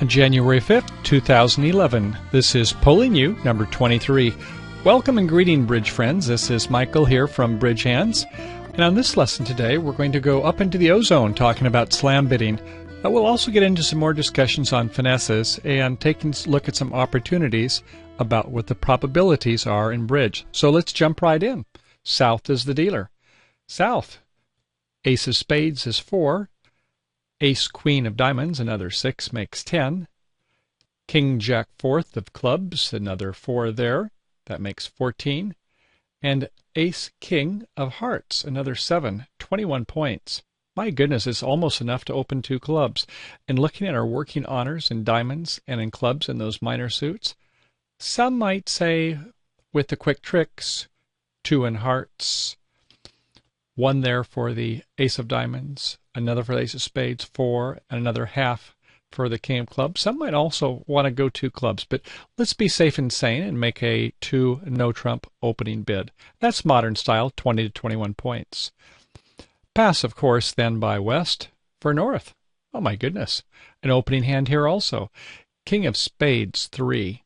January 5th, 2011. This is Polling You, number 23. Welcome and greeting, Bridge friends. This is Michael here from BridgeHands. And on this lesson today, we're going to go up into the ozone talking about slam bidding. We'll also get into some more discussions on finesses and taking a look at some opportunities about what the probabilities are in bridge. So let's jump right in. South is the dealer. South, ace of spades is 4. Ace, queen of diamonds, another 6, makes 10. King, jack, fourth of clubs, another 4 there. That makes 14. And ace, king of hearts, another 7, 21 points. My goodness, it's almost enough to open 2 clubs. And looking at our working honors in diamonds and in clubs in those minor suits, some might say with the quick tricks, 2 in hearts, 1 there for the ace of diamonds, another for the ace of spades, 4, and another half for the king of clubs. Some might also want to go 2 clubs, but let's be safe and sane and make a 2 no trump opening bid. That's modern style, 20 to 21 points. Pass, of course, then by west for north. Oh my goodness. An opening hand here also. King of spades, 3.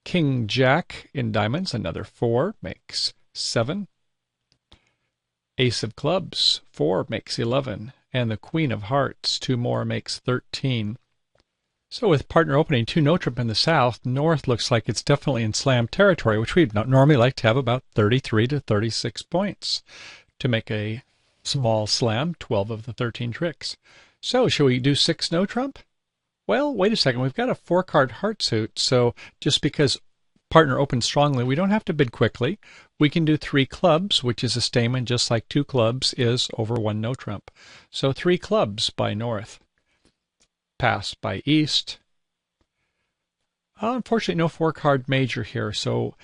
King jack in diamonds, another 4, makes 7. Ace of clubs, 4, makes 11. And the queen of hearts, 2 more, makes 13. So with partner opening 2 no trump in the south, north looks like it's definitely in slam territory, which we'd normally like to have about 33 to 36 points to make a small slam, 12 of the 13 tricks. So shall we do 6 no trump? Well, wait a second. We've got a 4-card heart suit, so just because partner opens strongly, we don't have to bid quickly. We can do 3 clubs, which is a statement just like 2 clubs is over 1 no trump. So 3 clubs by north. Pass by east. Unfortunately, no 4-card major here, so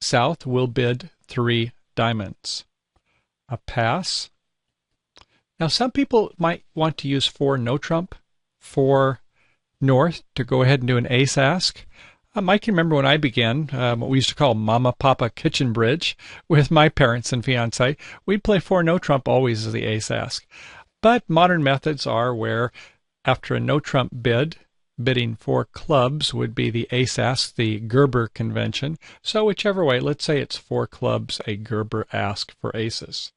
south will bid 3 diamonds. A pass. Now some people might want to use 4 no trump for north to go ahead and do an ace ask. I can remember when I began what we used to call Mama Papa Kitchen Bridge with my parents and fiance. We'd play 4 no trump always as the ace ask. But modern methods are where after a no trump bid, bidding 4 clubs would be the ace ask, the Gerber convention. So whichever way, let's say it's 4 clubs, a Gerber ask for aces.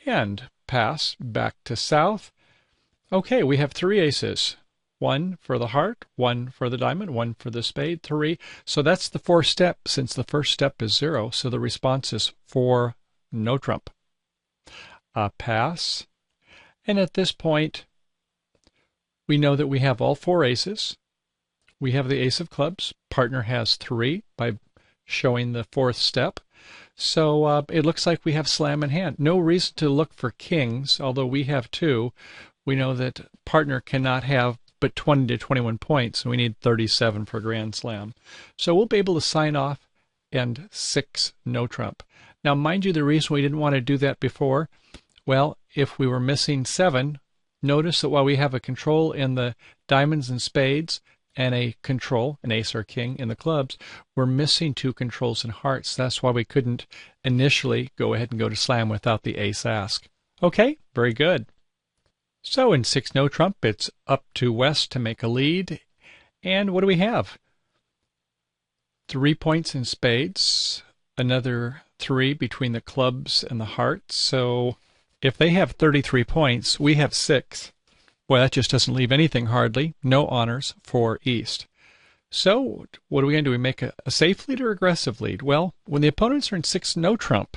And pass back to south. Okay, we have 3 aces. 1 for the heart, 1 for the diamond, 1 for the spade, 3. So that's the 4 step, since the first step is 0. So the response is 4 no trump. Pass. And at this point, we know that we have all 4 aces. We have the ace of clubs. Partner has 3 by showing the 4th step. So it looks like we have slam in hand. No reason to look for kings, although we have 2. We know that partner cannot have but 20 to 21 points, and we need 37 for grand slam. So we'll be able to sign off and 6 no trump. Now, mind you, the reason we didn't want to do that before, well, if we were missing 7, notice that while we have a control in the diamonds and spades and a control, an ace or king, in the clubs, we're missing 2 controls in hearts. That's why we couldn't initially go ahead and go to slam without the ace ask. Okay, very good. So in 6 no trump, it's up to west to make a lead. And what do we have? 3 points in spades, another 3 between the clubs and the hearts. So if they have 33 points, we have 6. Well, that just doesn't leave anything hardly. No honors for east. So what are we going to do? We make a safe lead or aggressive lead? Well, when the opponents are in 6 no trump,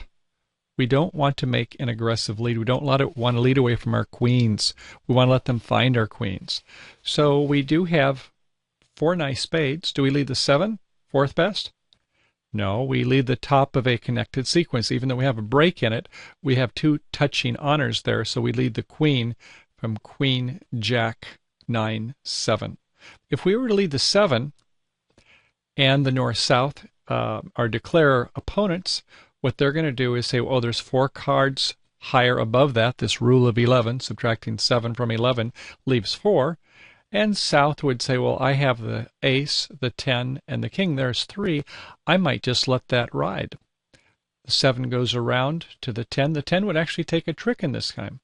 we don't want to make an aggressive lead. We don't want to lead away from our queens. We want to let them find our queens. So we do have 4 nice spades. Do we lead the 7, 4th best? No, we lead the top of a connected sequence. Even though we have a break in it, we have 2 touching honors there, so we lead the queen from queen, jack, 9, 7. If we were to lead the 7 and the north-south are declare opponents, what they're going to do is say, oh, there's 4 cards higher above that. This rule of 11, subtracting 7 from 11, leaves 4. And south would say, well, I have the ace, the 10, and the king. There's 3. I might just let that ride. The 7 goes around to the 10. The 10 would actually take a trick in this time.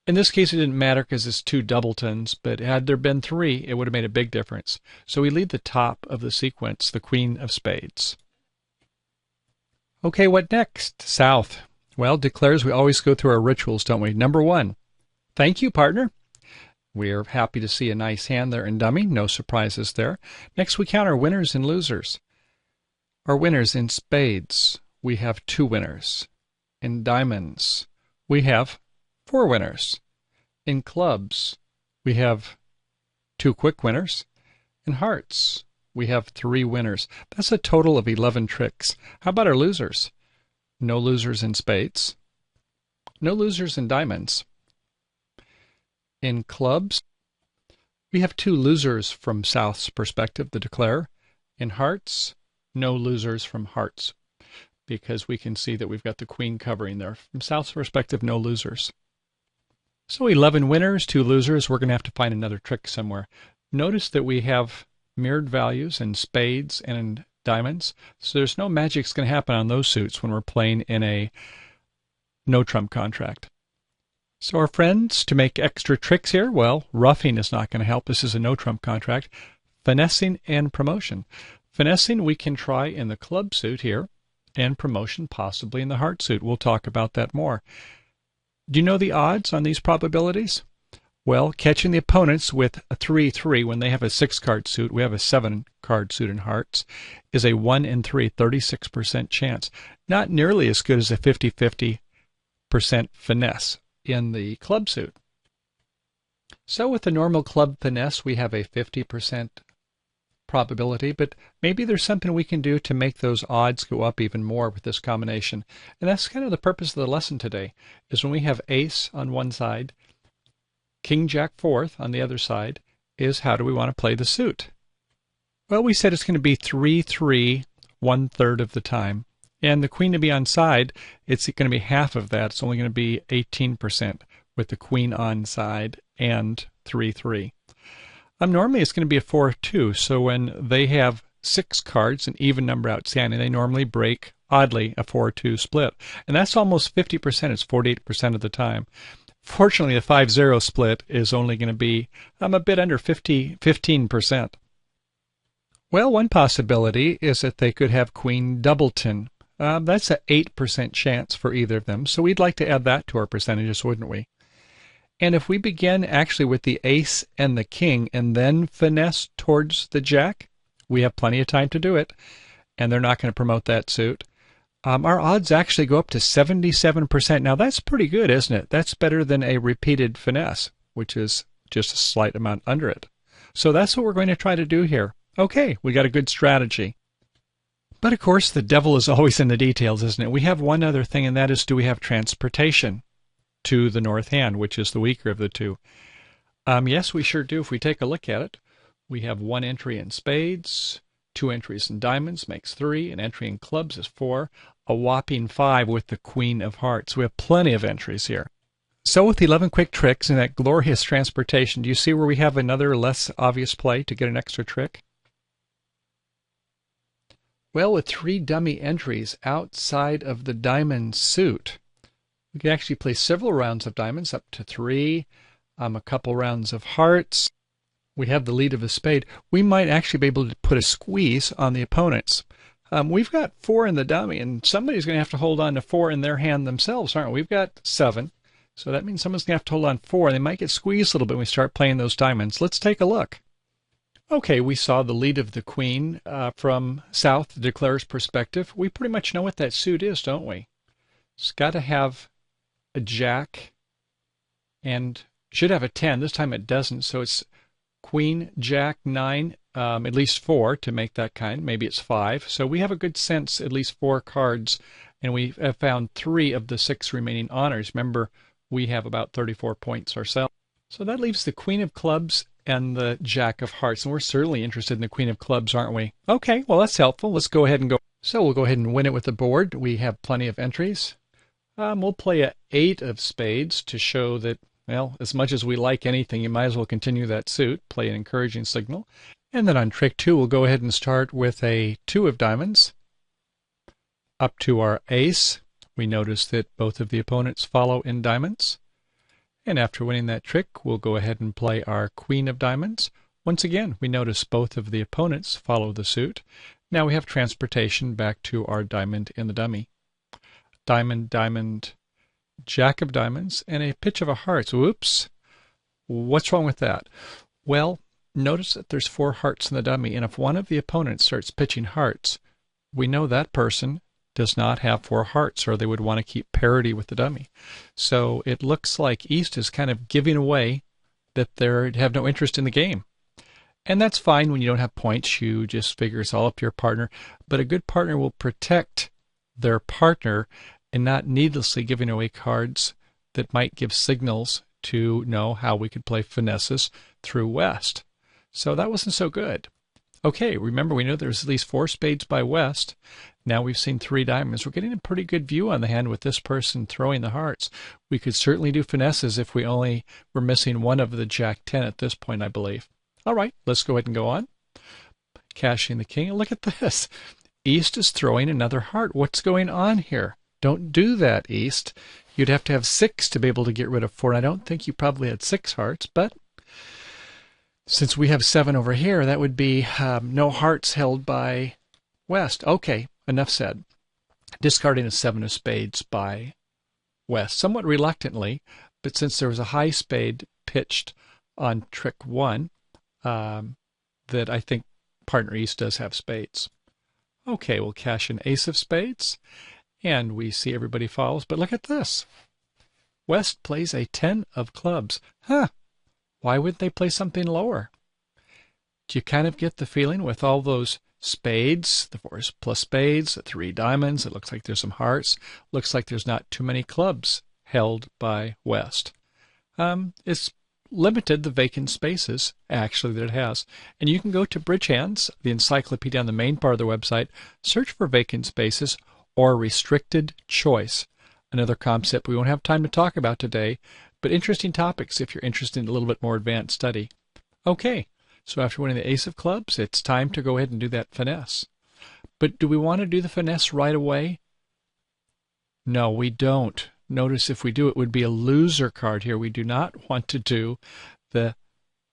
In this case, it didn't matter because it's two doubletons, but had there been three, it would have made a big difference. So we lead the top of the sequence, the Queen of Spades. Okay, what next? South. Well, declares we always go through our rituals, don't we? Number one, thank you, partner. We're happy to see a nice hand there in dummy. No surprises there. Next, we count our winners and losers. Our winners in spades, we have 2 winners. In diamonds, we have 4 winners. In clubs, we have 2 quick winners. In hearts, we have 3 winners. That's a total of 11 tricks. How about our losers? No losers in spades. No losers in diamonds. In clubs, we have 2 losers from South's perspective, the declare. In hearts, no losers from hearts, because we can see that we've got the queen covering there. From South's perspective, no losers. So 11 winners, 2 losers. We're going to have to find another trick somewhere. Notice that we have mirrored values in spades and in diamonds, so there's no magic's going to happen on those suits when we're playing in a no-trump contract. So our friends, to make extra tricks here, well, roughing is not going to help. This is a no-trump contract. Finessing and promotion. Finessing we can try in the club suit here, and promotion possibly in the heart suit. We'll talk about that more. Do you know the odds on these probabilities? Well, catching the opponents with a 3-3 when they have a 6-card suit, we have a 7-card suit in hearts, is a 1 in 3, 36% chance. Not nearly as good as a 50-50% finesse in the club suit. So with the normal club finesse, we have a 50% probability, but maybe there's something we can do to make those odds go up even more with this combination. And that's kind of the purpose of the lesson today, is when we have ace on one side, king jack fourth on the other side, is how do we want to play the suit? Well, we said it's going to be 3-3 1/3 of the time. And the queen to be on side, it's going to be half of that. It's only going to be 18% with the queen on side and 3-3. Normally it's going to be a 4-2, so when they have 6 cards, an even number outstanding, they normally break, oddly, a 4-2 split. And that's almost 50%. It's 48% of the time. Fortunately, a 5-0 split is only going to be a bit under 15%. Well, one possibility is that they could have queen doubleton. That's an 8% chance for either of them, so we'd like to add that to our percentages, wouldn't we? And if we begin actually with the ace and the king and then finesse towards the jack, we have plenty of time to do it, and they're not going to promote that suit. Our odds actually go up to 77%. Now that's pretty good, isn't it? That's better than a repeated finesse, which is just a slight amount under it. So that's what we're going to try to do here. Okay, we got a good strategy. But of course, the devil is always in the details, isn't it? We have one other thing, and that is, do we have transportation to the north hand, which is the weaker of the two? Yes, we sure do. If we take a look at it, we have 1 entry in spades, 2 entries in diamonds makes 3, an entry in clubs is 4, a whopping 5 with the queen of hearts. We have plenty of entries here. So with 11 quick tricks and that glorious transportation, do you see where we have another less obvious play to get an extra trick? Well, with 3 dummy entries outside of the diamond suit, we can actually play several rounds of diamonds, up to 3, a couple rounds of hearts. We have the lead of a spade. We might actually be able to put a squeeze on the opponents. We've got 4 in the dummy, and somebody's going to have to hold on to 4 in their hand themselves, aren't we? We've got 7, so that means someone's going to have to hold on 4, and they might get squeezed a little bit when we start playing those diamonds. Let's take a look. Okay, we saw the lead of the queen from South, the declarer's perspective. We pretty much know what that suit is, don't we? It's got to have a jack and should have a 10. This time it doesn't, so it's queen, jack, 9, at least 4 to make that kind. Maybe it's 5. So we have a good sense, at least 4 cards, and we have found 3 of the 6 remaining honors. Remember, we have about 34 points ourselves. So that leaves the queen of clubs and the jack of hearts, and we're certainly interested in the queen of clubs, aren't we? Okay, well, that's helpful. Let's go ahead and go. So we'll go ahead and win it with the board. We have plenty of entries. We'll play a 8 of spades to show that, well, as much as we like anything, you might as well continue that suit, play an encouraging signal. And then on trick 2, we'll go ahead and start with a 2 of diamonds up to our ace. We notice that both of the opponents follow in diamonds. And after winning that trick, we'll go ahead and play our queen of diamonds. Once again, we notice both of the opponents follow the suit. Now we have transportation back to our diamond in the dummy. Diamond, diamond, jack of diamonds, and a pitch of a hearts. Whoops. What's wrong with that? Well, notice that there's 4 hearts in the dummy, and if one of the opponents starts pitching hearts, we know that person does not have 4 hearts, or they would want to keep parity with the dummy. So it looks like East is kind of giving away that they have no interest in the game. And that's fine when you don't have points. You just figure it's all up to your partner. But a good partner will protect their partner and not needlessly giving away cards that might give signals to know how we could play finesses through West. So that wasn't so good. Okay, remember we know there's at least 4 spades by West. Now we've seen 3 diamonds. We're getting a pretty good view on the hand with this person throwing the hearts. We could certainly do finesses if we only were missing one of the Jack 10 at this point, I believe. All right, let's go ahead and go on. Cashing the king. Look at this. East is throwing another heart. What's going on here? Don't do that, East. You'd have to have 6 to be able to get rid of 4. I don't think you probably had 6 hearts, but since we have 7 over here, that would be no hearts held by West. Okay, enough said. Discarding a 7 of spades by West, somewhat reluctantly, but since there was a high spade pitched on trick 1, that I think partner East does have spades. Okay, we'll cash an ace of spades, and we see everybody follows. But look at this. West plays a 10 of clubs. Huh. Why would they play something lower? Do you kind of get the feeling with all those spades, the 4 plus spades, the 3 diamonds, it looks like there's some hearts, looks like there's not too many clubs held by West. It's limited the vacant spaces, actually, that it has. And you can go to BridgeHands, the encyclopedia on the main part of the website, search for vacant spaces or restricted choice. Another concept we won't have time to talk about today, but interesting topics if you're interested in a little bit more advanced study. Okay, so after winning the ace of clubs, it's time to go ahead and do that finesse. But do we want to do the finesse right away? No, we don't. Notice if we do, it would be a loser card here. We do not want to do the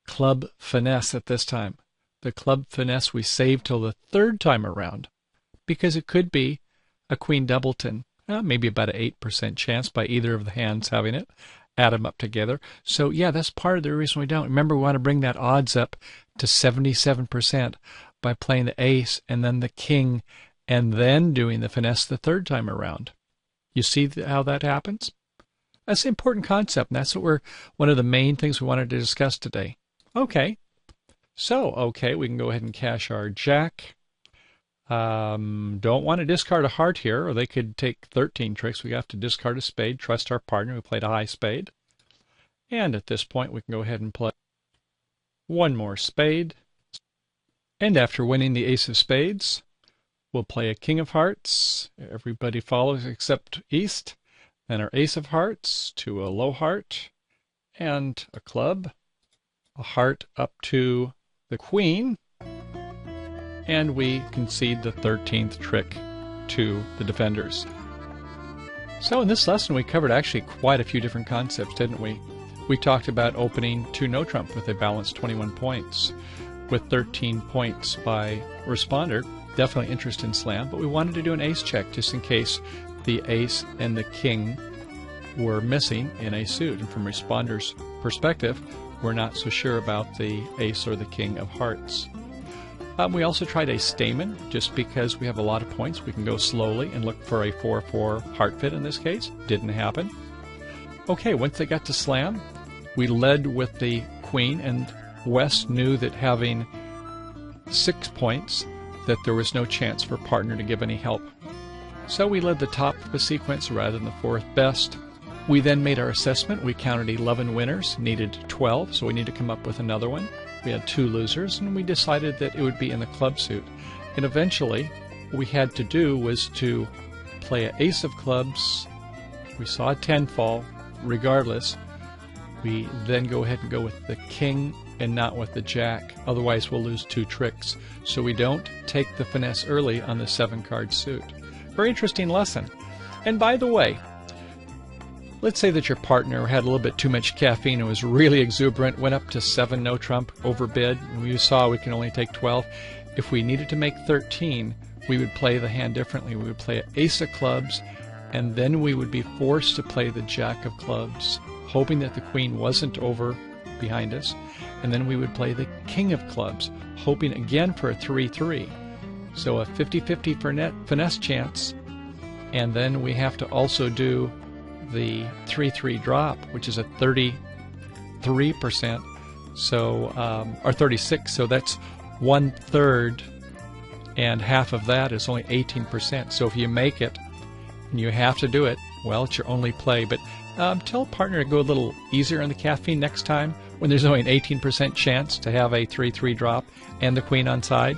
club finesse at this time. The club finesse we save till the 3rd time around, because it could be a queen doubleton, maybe about an 8% chance by either of the hands having it. Add them up together. So yeah, that's part of the reason we don't. Remember, we want to bring that odds up to 77% by playing the ace and then the king and then doing the finesse the 3rd time around. You see how that happens? That's an important concept, and that's what one of the main things we wanted to discuss today. Okay, we can go ahead and cash our jack. Don't want to discard a heart here, or they could take 13 tricks. We have to discard a spade, trust our partner who played a high spade. And at this point, we can go ahead and play one more spade. And after winning the ace of spades, we'll play a king of hearts. Everybody follows except East. Then our ace of hearts to a low heart and a club. A heart up to the queen. And we concede the 13th trick to the defenders. So in this lesson we covered actually quite a few different concepts, didn't we? We talked about opening to Notrump with a balanced 21 points, with 13 points by responder. Definitely interest in slam, but we wanted to do an ace check just in case the ace and the king were missing in a suit. And from responder's perspective, we're not so sure about the ace or the king of hearts. We also tried a stamen, just because we have a lot of points. We can go slowly and look for a 4-4 heart fit in this case. Didn't happen. Okay, once they got to slam, we led with the queen, and West knew that having 6 points, that there was no chance for partner to give any help. So we led the top of the sequence rather than the 4th best. We then made our assessment. We counted 11 winners, needed 12, so we need to come up with another one. We had 2 losers, and we decided that it would be in the club suit. And eventually, what we had to do was to play an ace of clubs. We saw a 10 fall. Regardless, we then go ahead and go with the king and not with the jack. Otherwise, we'll lose 2 tricks. So we don't take the finesse early on the 7-card suit. Very interesting lesson. And by the way, let's say that your partner had a little bit too much caffeine and was really exuberant, went up to 7 no trump, overbid, and we saw we can only take 12. If we needed to make 13, we would play the hand differently. We would play an ace of clubs, and then we would be forced to play the jack of clubs, hoping that the queen wasn't over behind us, and then we would play the king of clubs, hoping again for a 3-3. So a 50-50 finesse chance, and then we have to also do the 3-3 drop, which is a 33%, so or 36, so that's 1/3, and half of that is only 18%. So if you make it and you have to do it, well, it's your only play. But tell a partner to go a little easier on the caffeine next time when there's only an 18% chance to have a 3-3 drop and the queen on side.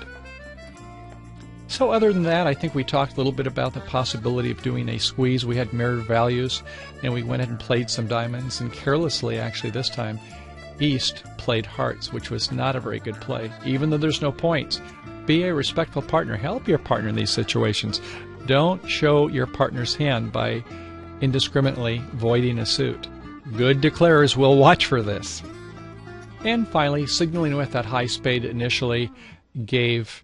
So other than that, I think we talked a little bit about the possibility of doing a squeeze. We had mirrored values, and we went ahead and played some diamonds, and carelessly, actually this time, East played hearts, which was not a very good play. Even though there's no points, be a respectful partner. Help your partner in these situations. Don't show your partner's hand by indiscriminately voiding a suit. Good declarers will watch for this. And finally, signaling with that high spade initially gave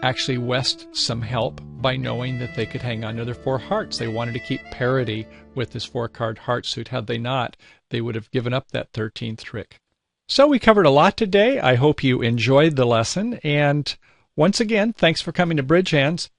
actually West some help by knowing that they could hang on to their 4 hearts. They wanted to keep parity with this 4-card heart suit. Had they not, they would have given up that 13th trick. So we covered a lot today. I hope you enjoyed the lesson. And once again, thanks for coming to BridgeHands.